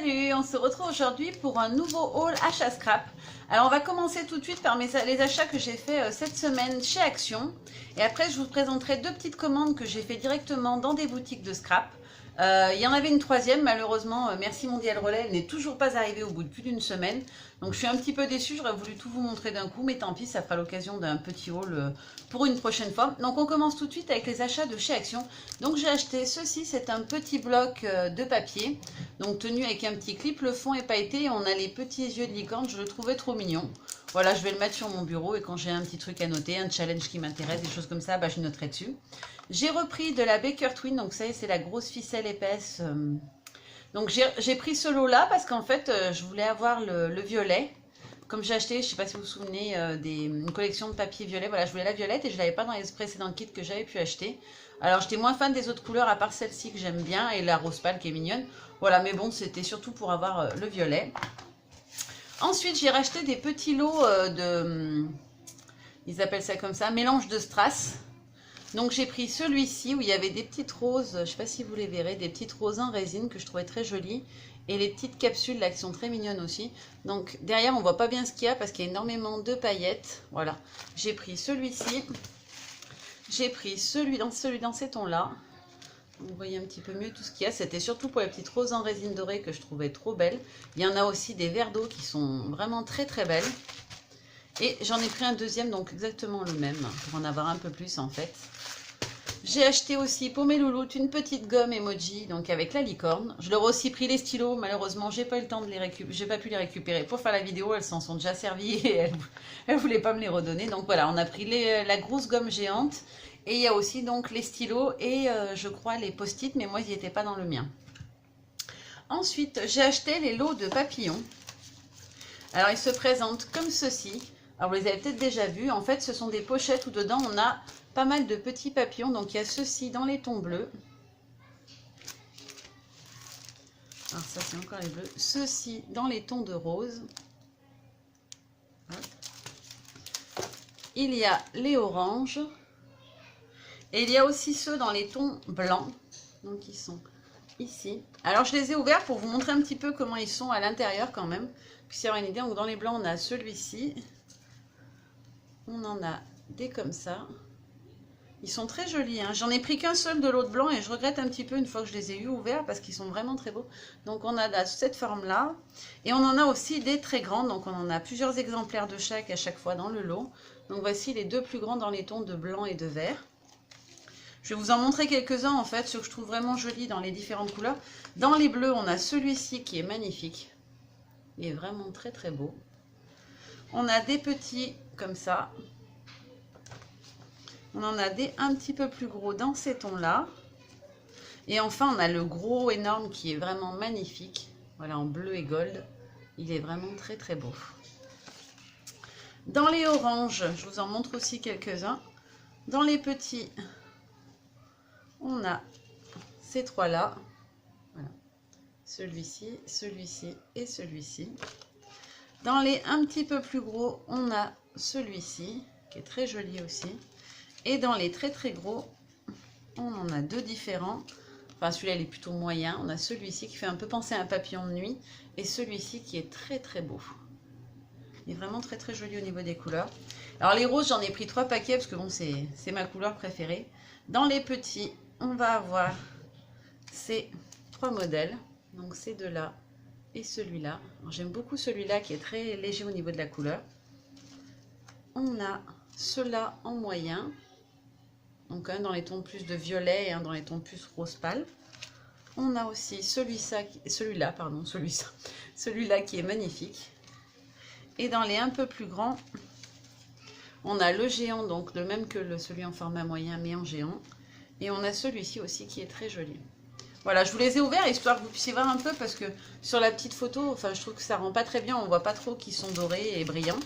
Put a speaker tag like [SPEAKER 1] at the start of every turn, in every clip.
[SPEAKER 1] Salut, on se retrouve aujourd'hui pour un nouveau haul achat scrap. Alors on va commencer tout de suite par les achats que j'ai fait cette semaine chez Action. Et après je vous présenterai deux petites commandes que j'ai fait directement dans des boutiques de scrap. Il y en avait une troisième, malheureusement, Merci Mondial Relais, elle n'est toujours pas arrivée au bout de plus d'une semaine. Donc je suis un petit peu déçue, j'aurais voulu tout vous montrer d'un coup, mais tant pis, ça fera l'occasion d'un petit haul pour une prochaine fois. Donc on commence tout de suite avec les achats de chez Action. Donc j'ai acheté ceci, c'est un petit bloc de papier, donc tenu avec un petit clip, le fond est pailleté, on a les petits yeux de licorne, je le trouvais trop mignon. Voilà, je vais le mettre sur mon bureau et quand j'ai un petit truc à noter, un challenge qui m'intéresse, des choses comme ça, bah, je noterai dessus. J'ai repris de la Baker Twin, donc ça y est, c'est la grosse ficelle épaisse. Donc j'ai pris ce lot-là parce qu'en fait, je voulais avoir le violet. Comme j'ai acheté, je ne sais pas si vous vous souvenez, une collection de papier violet. Voilà, je voulais la violette et je ne l'avais pas dans les précédents kits que j'avais pu acheter. Alors, j'étais moins fan des autres couleurs à part celle-ci que j'aime bien et la rose pâle qui est mignonne. Voilà, mais bon, c'était surtout pour avoir le violet. Ensuite, j'ai racheté des petits lots ils appellent ça comme ça, mélange de strass. Donc j'ai pris celui-ci où il y avait des petites roses, je ne sais pas si vous les verrez, des petites roses en résine que je trouvais très jolies. Et les petites capsules là qui sont très mignonnes aussi. Donc derrière on voit pas bien ce qu'il y a parce qu'il y a énormément de paillettes. Voilà, j'ai pris celui-ci. J'ai pris celui dans ces tons là. Vous voyez un petit peu mieux tout ce qu'il y a. C'était surtout pour les petites roses en résine dorée que je trouvais trop belles. Il y en a aussi des verres d'eau qui sont vraiment très très belles. Et j'en ai pris un deuxième, donc exactement le même, pour en avoir un peu plus en fait. J'ai acheté aussi pour mes louloutes une petite gomme emoji, donc avec la licorne. Je leur ai aussi pris les stylos, malheureusement j'ai pas eu le temps de les récupérer, j'ai pas pu les récupérer pour faire la vidéo, elles s'en sont déjà servies et elles voulaient pas me les redonner. Donc voilà, on a pris la grosse gomme géante et il y a aussi donc les stylos et je crois les post-it, mais moi ils n'y étaient pas dans le mien. Ensuite, j'ai acheté les lots de papillons. Alors ils se présentent comme ceci. Alors vous les avez peut-être déjà vus, en fait ce sont des pochettes où dedans on a pas mal de petits papillons. Donc il y a ceux-ci dans les tons bleus. Alors ça c'est encore les bleus. Ceux-ci dans les tons de rose. Il y a les oranges. Et il y a aussi ceux dans les tons blancs. Donc ils sont ici. Alors je les ai ouverts pour vous montrer un petit peu comment ils sont à l'intérieur quand même. Puis avoir une idée. Donc dans les blancs on a celui-ci. On en a des comme ça. Ils sont très jolis, hein. J'en ai pris qu'un seul de l'autre blanc et je regrette un petit peu une fois que je les ai eu ouverts parce qu'ils sont vraiment très beaux. Donc on a cette forme-là. Et on en a aussi des très grands. Donc on en a plusieurs exemplaires de chaque à chaque fois dans le lot. Donc voici les deux plus grands dans les tons de blanc et de vert. Je vais vous en montrer quelques-uns en fait, ceux que je trouve vraiment jolis dans les différentes couleurs. Dans les bleus, on a celui-ci qui est magnifique. Il est vraiment très très beau. On a des petits comme ça. On en a des un petit peu plus gros dans ces tons-là. Et enfin, on a le gros énorme qui est vraiment magnifique. Voilà, en bleu et gold. Il est vraiment très très beau. Dans les oranges, je vous en montre aussi quelques-uns. Dans les petits, on a ces trois-là. Voilà. Celui-ci, celui-ci et celui-ci. Dans les un petit peu plus gros, on a celui-ci, qui est très joli aussi. Et dans les très très gros, on en a deux différents. Enfin, celui-là, il est plutôt moyen. On a celui-ci qui fait un peu penser à un papillon de nuit. Et celui-ci qui est très très beau. Il est vraiment très très joli au niveau des couleurs. Alors les roses, j'en ai pris 3 paquets parce que bon, c'est ma couleur préférée. Dans les petits, on va avoir ces 3 modèles. Donc ces deux-là et celui-là. J'aime beaucoup celui-là qui est très léger au niveau de la couleur. On a ceux-là en moyen. Donc un dans les tons plus de violet et un dans les tons plus rose pâle. On a aussi celui-là qui est magnifique. Et dans les un peu plus grands, on a le géant, donc le même que celui en format moyen mais en géant. Et on a celui-ci aussi qui est très joli. Voilà, je vous les ai ouverts histoire que vous puissiez voir un peu parce que sur la petite photo, enfin je trouve que ça rend pas très bien, on voit pas trop qu'ils sont dorés et brillants.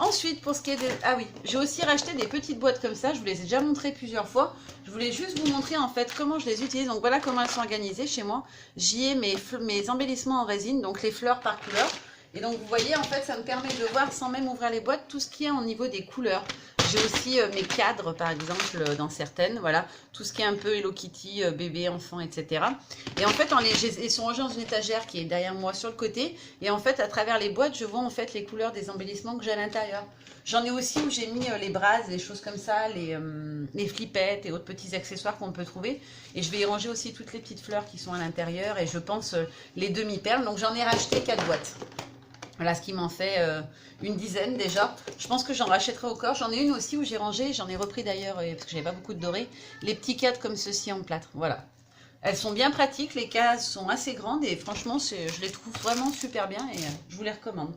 [SPEAKER 1] Ensuite, pour ce qui est de... Ah oui, j'ai aussi racheté des petites boîtes comme ça. Je vous les ai déjà montrées plusieurs fois. Je voulais juste vous montrer en fait comment je les utilise. Donc voilà comment elles sont organisées chez moi. J'y ai mes embellissements en résine, donc les fleurs par couleur. Et donc vous voyez, en fait, ça me permet de voir sans même ouvrir les boîtes tout ce qu'il y a au niveau des couleurs. J'ai aussi mes cadres, par exemple, dans certaines, voilà, tout ce qui est un peu Hello Kitty, bébé, enfant, etc. Et en fait, ils sont rangés dans une étagère qui est derrière moi sur le côté. Et en fait, à travers les boîtes, je vois en fait les couleurs des embellissements que j'ai à l'intérieur. J'en ai aussi où j'ai mis les brasses, des choses comme ça, les flippettes et autres petits accessoires qu'on peut trouver. Et je vais y ranger aussi toutes les petites fleurs qui sont à l'intérieur et je pense les demi-perles. Donc j'en ai racheté 4 boîtes. Voilà, ce qui m'en fait une dizaine déjà. Je pense que j'en rachèterai au corps. J'en ai une aussi où j'ai rangé, j'en ai repris d'ailleurs, parce que j'avais pas beaucoup de doré, les petits cadres comme ceci en plâtre. Voilà. Elles sont bien pratiques, les cases sont assez grandes et franchement, je les trouve vraiment super bien et je vous les recommande.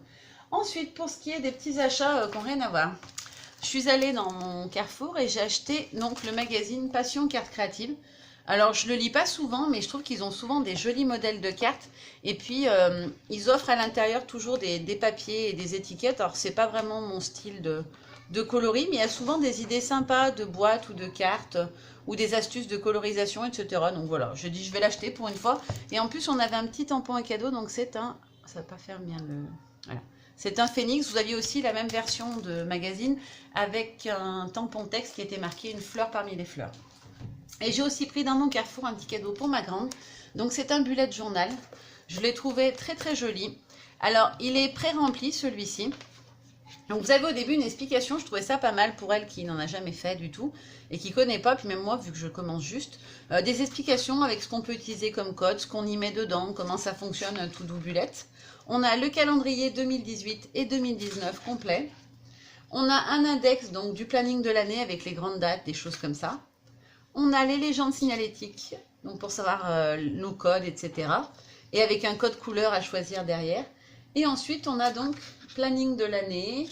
[SPEAKER 1] Ensuite, pour ce qui est des petits achats qui n'ont rien à voir, je suis allée dans mon Carrefour et j'ai acheté donc le magazine Passion Cartes Créatives. Alors, je ne le lis pas souvent, mais je trouve qu'ils ont souvent des jolis modèles de cartes. Et puis, ils offrent à l'intérieur toujours des papiers et des étiquettes. Alors, ce n'est pas vraiment mon style de coloris, mais il y a souvent des idées sympas de boîtes ou de cartes ou des astuces de colorisation, etc. Donc voilà, je dis je vais l'acheter pour une fois. Et en plus, on avait un petit tampon à cadeau, donc c'est un... Ça va pas faire bien le... Voilà. C'est un phénix. Vous aviez aussi la même version de magazine avec un tampon texte qui était marqué une fleur parmi les fleurs. Et j'ai aussi pris dans mon Carrefour un petit cadeau pour ma grande. Donc c'est un bullet journal. Je l'ai trouvé très très joli. Alors il est pré-rempli celui-ci. Donc vous avez au début une explication, je trouvais ça pas mal pour elle qui n'en a jamais fait du tout et qui ne connaît pas, puis même moi vu que je commence juste, des explications avec ce qu'on peut utiliser comme code, ce qu'on y met dedans, comment ça fonctionne tout doux bullet. On a le calendrier 2018 et 2019 complet. On a un index donc du planning de l'année avec les grandes dates, des choses comme ça. On a les légendes signalétiques, donc pour savoir nos codes, etc. Et avec un code couleur à choisir derrière. Et ensuite, on a donc planning de l'année,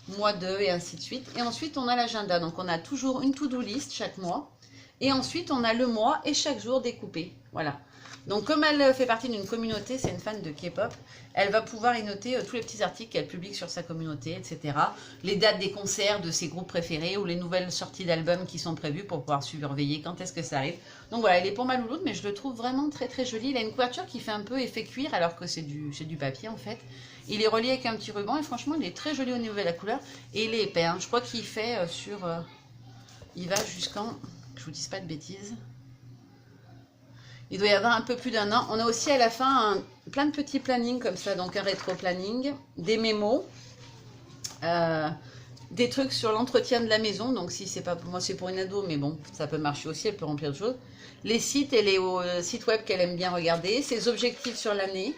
[SPEAKER 1] mois 2 et ainsi de suite. Et ensuite, on a l'agenda. Donc, on a toujours une to-do list chaque mois. Et ensuite, on a le mois et chaque jour découpé. Voilà. Donc, comme elle fait partie d'une communauté, c'est une fan de K-pop, elle va pouvoir y noter tous les petits articles qu'elle publie sur sa communauté, etc. Les dates des concerts de ses groupes préférés ou les nouvelles sorties d'albums qui sont prévues pour pouvoir surveiller quand est-ce que ça arrive. Donc voilà, il est pour ma louloute, mais je le trouve vraiment très très joli. Il a une couverture qui fait un peu effet cuir alors que c'est du papier en fait. Il est relié avec un petit ruban et franchement, il est très joli au niveau de la couleur. Et il est épais, hein. Je crois qu'il fait il va jusqu'en... Je vous dise pas de bêtises. Il doit y avoir un peu plus d'1 an. On a aussi à la fin plein de petits plannings comme ça, donc un rétro-planning, des mémos, des trucs sur l'entretien de la maison. Donc si c'est pas pour moi, c'est pour une ado, mais bon, ça peut marcher aussi, elle peut remplir de choses. Les sites et les sites web qu'elle aime bien regarder, ses objectifs sur l'année.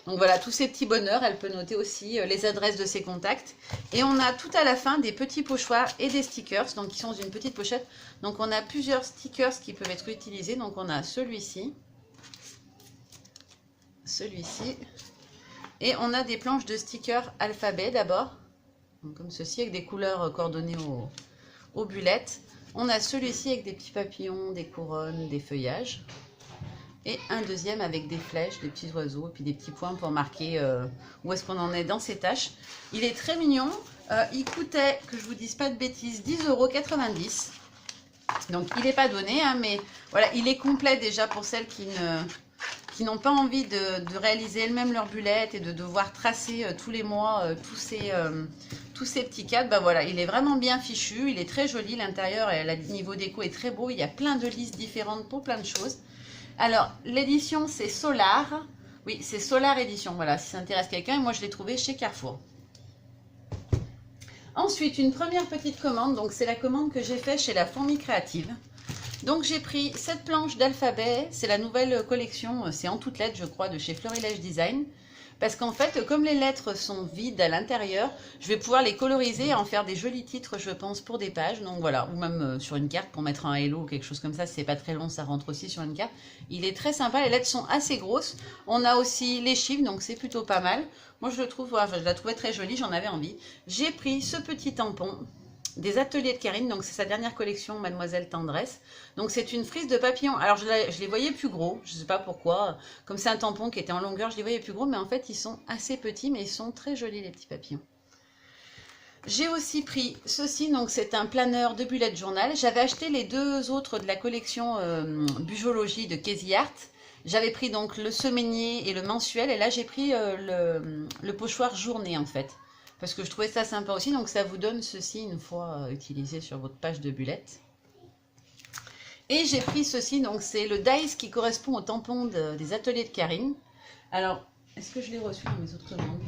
[SPEAKER 1] Donc voilà, tous ces petits bonheurs, elle peut noter aussi les adresses de ses contacts. Et on a tout à la fin des petits pochoirs et des stickers, donc qui sont dans une petite pochette. Donc on a plusieurs stickers qui peuvent être utilisés. Donc on a celui-ci, celui-ci. Et on a des planches de stickers alphabet d'abord, comme ceci, avec des couleurs coordonnées aux bullettes. On a celui-ci avec des petits papillons, des couronnes, des feuillages. Et un deuxième avec des flèches, des petits oiseaux, et puis des petits points pour marquer où est-ce qu'on en est dans ces tâches. Il est très mignon. Il coûtait, que je vous dise pas de bêtises, 10,90 €. Donc il n'est pas donné, hein, mais voilà, il est complet déjà pour celles qui n'ont pas envie de réaliser elles-mêmes leurs bullettes et de devoir tracer tous les mois tous ces petits cadres. Bah voilà, il est vraiment bien fichu, il est très joli. L'intérieur, le niveau déco est très beau. Il y a plein de listes différentes pour plein de choses. Alors, l'édition, c'est Solar. Oui, c'est Solar Édition. Voilà, si ça intéresse quelqu'un. Et moi, je l'ai trouvé chez Carrefour. Ensuite, une première petite commande. Donc, c'est la commande que j'ai faite chez la Fourmi Créative. Donc, j'ai pris cette planche d'alphabet. C'est la nouvelle collection. C'est en toutes lettres, je crois, de chez Florilège Design. Parce qu'en fait, comme les lettres sont vides à l'intérieur, je vais pouvoir les coloriser et en faire des jolis titres, je pense, pour des pages. Donc voilà, ou même sur une carte pour mettre un hello ou quelque chose comme ça. Si c'est pas très long, ça rentre aussi sur une carte. Il est très sympa, les lettres sont assez grosses. On a aussi les chiffres, donc c'est plutôt pas mal. Moi, je le trouve, voilà, je la trouvais très jolie, j'en avais envie. J'ai pris ce petit tampon des ateliers de Karine, donc c'est sa dernière collection Mademoiselle Tendresse. Donc c'est une frise de papillons. Alors je les voyais plus gros, je ne sais pas pourquoi. Comme c'est un tampon qui était en longueur, je les voyais plus gros, mais en fait ils sont assez petits, mais ils sont très jolis les petits papillons. J'ai aussi pris ceci, donc c'est un planeur de bullet journal. J'avais acheté les deux autres de la collection Bujologie de Casey Art. J'avais pris donc le semainier et le mensuel, et là j'ai pris le pochoir journée en fait. parce que je trouvais ça sympa aussi. Donc ça vous donne ceci une fois utilisé sur votre page de bullettes. Et j'ai pris ceci, donc c'est le dies qui correspond au tampon des ateliers de Karine. Alors, est-ce que je l'ai reçu dans mes autres commandes?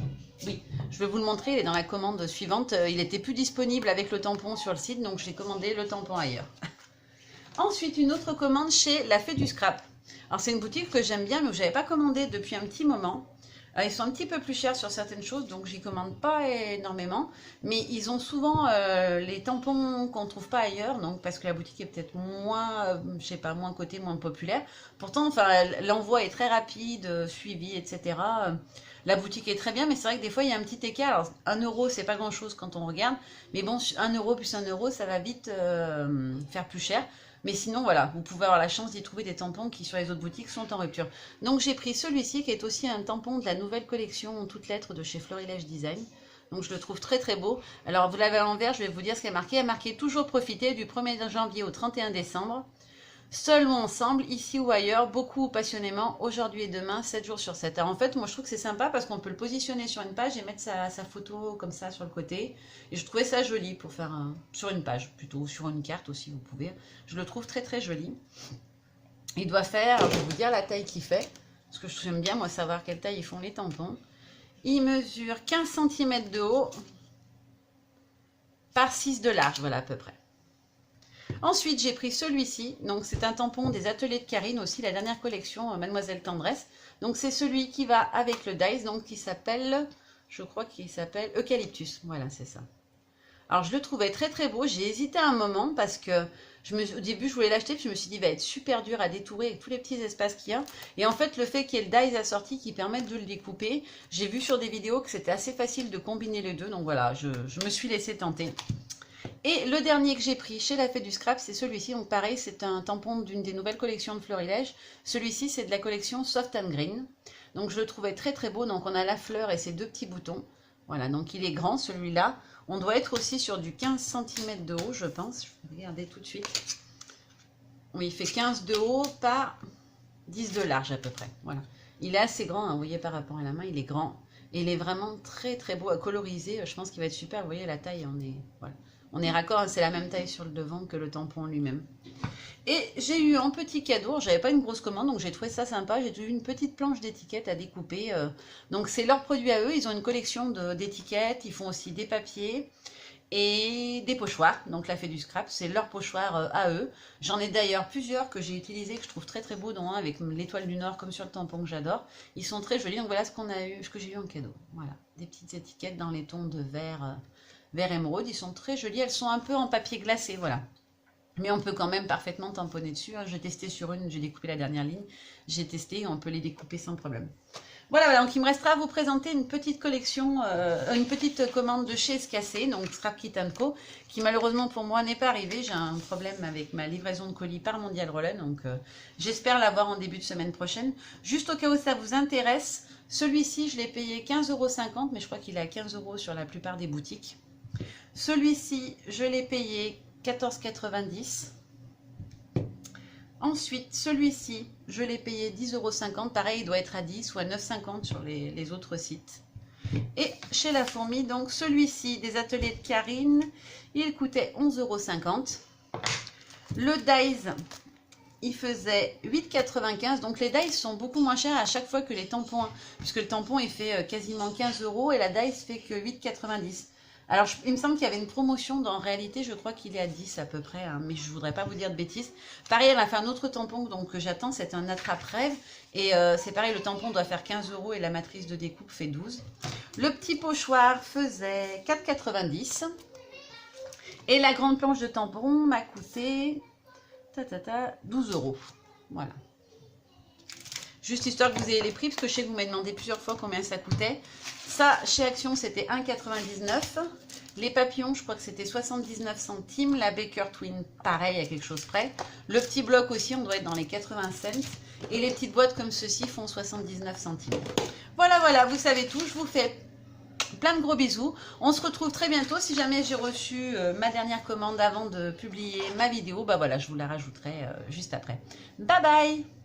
[SPEAKER 1] Oui, je vais vous le montrer, il est dans la commande suivante. Il n'était plus disponible avec le tampon sur le site, donc j'ai commandé le tampon ailleurs. Ensuite, une autre commande chez La Fée du Scrap. Alors, c'est une boutique que j'aime bien, mais que je n'avais pas commandé depuis un petit moment. Ils sont un petit peu plus chers sur certaines choses, donc j'y commande pas énormément. Mais ils ont souvent les tampons qu'on ne trouve pas ailleurs, donc parce que la boutique est peut-être moins, je sais pas, moins cotée, moins populaire. Pourtant, enfin, l'envoi est très rapide, suivi, etc. La boutique est très bien, mais c'est vrai que des fois, il y a un petit écart. Alors, 1 euro, c'est pas grand-chose quand on regarde. Mais bon, 1 euro plus 1 euro, ça va vite faire plus cher. Mais sinon, voilà, vous pouvez avoir la chance d'y trouver des tampons qui, sur les autres boutiques, sont en rupture. Donc, j'ai pris celui-ci, qui est aussi un tampon de la nouvelle collection en toutes lettres de chez Florilège Design. Donc, je le trouve très, très beau. Alors, vous l'avez à l'envers, je vais vous dire ce qu'il y a marqué. Il y a marqué « Toujours profiter du 1er janvier au 31 décembre. Seul ou ensemble, ici ou ailleurs, beaucoup ou passionnément, aujourd'hui et demain, 7 jours sur 7. » Alors en fait, moi je trouve que c'est sympa parce qu'on peut le positionner sur une page et mettre sa photo comme ça sur le côté. Et je trouvais ça joli pour faire sur une page, plutôt sur une carte aussi, vous pouvez. Je le trouve très très joli. Il doit faire, je vais vous dire la taille qu'il fait, parce que j'aime bien moi savoir quelle taille ils font les tampons. Il mesure 15 cm de haut par 6 de large, voilà à peu près. Ensuite, j'ai pris celui-ci. Donc, c'est un tampon des ateliers de Karine, aussi la dernière collection Mademoiselle Tendresse. Donc, c'est celui qui va avec le dies, donc qui s'appelle, je crois qu'il s'appelle Eucalyptus. Voilà, c'est ça. Alors, je le trouvais très très beau. J'ai hésité un moment parce que au début, je voulais l'acheter, puis je me suis dit, il va être super dur à détourer avec tous les petits espaces qu'il y a. Et en fait, le fait qu'il y ait le dies assorti qui permette de le découper, j'ai vu sur des vidéos que c'était assez facile de combiner les deux. Donc voilà, je me suis laissée tenter. Et le dernier que j'ai pris chez La Fée du Scrap, c'est celui-ci. Donc pareil, c'est un tampon d'une des nouvelles collections de Florilège. Celui-ci, c'est de la collection Soft and Green. Donc je le trouvais très très beau. Donc on a la fleur et ses 2 petits boutons. Voilà, donc il est grand celui-là. On doit être aussi sur du 15 cm de haut, je pense. Je vais regarder tout de suite. Oui, il fait 15 de haut par 10 de large à peu près. Voilà. Il est assez grand, hein, vous voyez par rapport à la main, il est grand. Et il est vraiment très très beau à coloriser. Je pense qu'il va être super. Vous voyez la taille, on est raccord, c'est la même taille sur le devant que le tampon lui-même. Et j'ai eu en petit cadeau, j'avais pas une grosse commande, donc j'ai trouvé ça sympa. J'ai eu une petite planche d'étiquettes à découper. Donc c'est leur produit à eux, ils ont une collection d'étiquettes, ils font aussi des papiers et des pochoirs. Donc La Fée du Scrap, c'est leur pochoir à eux. J'en ai d'ailleurs plusieurs que j'ai utilisés, que je trouve très très beaux, dont un avec l'étoile du Nord comme sur le tampon que j'adore. Ils sont très jolis, donc voilà ce que j'ai eu en cadeau. Voilà, des petites étiquettes dans les tons de vert émeraude, ils sont très jolis, elles sont un peu en papier glacé, voilà. Mais on peut quand même parfaitement tamponner dessus, hein. J'ai testé sur une, j'ai découpé la dernière ligne, j'ai testé, on peut les découper sans problème. Voilà, donc il me restera à vous présenter une petite collection, une petite commande de chez Escassé, donc Scrap Kit & Co, qui malheureusement pour moi n'est pas arrivée. J'ai un problème avec ma livraison de colis par Mondial Relais, donc j'espère l'avoir en début de semaine prochaine. Juste au cas où ça vous intéresse, celui-ci je l'ai payé 15,50 €, mais je crois qu'il est à 15 € sur la plupart des boutiques. Celui-ci, je l'ai payé 14,90 €. Ensuite, celui-ci, je l'ai payé 10,50 €. Pareil, il doit être à 10 ou à 9,50 € sur les autres sites. Et chez La Fourmi, donc celui-ci, des ateliers de Karine, il coûtait 11,50 €. Le dies, il faisait 8,95 €. Donc les dies sont beaucoup moins chers à chaque fois que les tampons, puisque le tampon, il fait quasiment 15 € et la dies fait que 8,90 €. Alors, il me semble qu'il y avait une promotion, en réalité, je crois qu'il est à 10 à peu près, hein, mais je ne voudrais pas vous dire de bêtises. Pareil, elle a fait un autre tampon donc, que j'attends, c'est un attrape-rêve. Et c'est pareil, le tampon doit faire 15 € et la matrice de découpe fait 12. Le petit pochoir faisait 4,90 €. Et la grande planche de tampon m'a coûté 12 €. Voilà. Juste histoire que vous ayez les prix, parce que je sais que vous m'avez demandé plusieurs fois combien ça coûtait. Ça, chez Action, c'était 1,99 €. Les papillons, je crois que c'était 79 centimes. La Baker Twin, pareil, à quelque chose près. Le petit bloc aussi, on doit être dans les 80 cents. Et les petites boîtes comme ceci font 79 centimes. Voilà, voilà, vous savez tout. Je vous fais plein de gros bisous. On se retrouve très bientôt. Si jamais j'ai reçu ma dernière commande avant de publier ma vidéo, bah voilà, je vous la rajouterai juste après. Bye bye!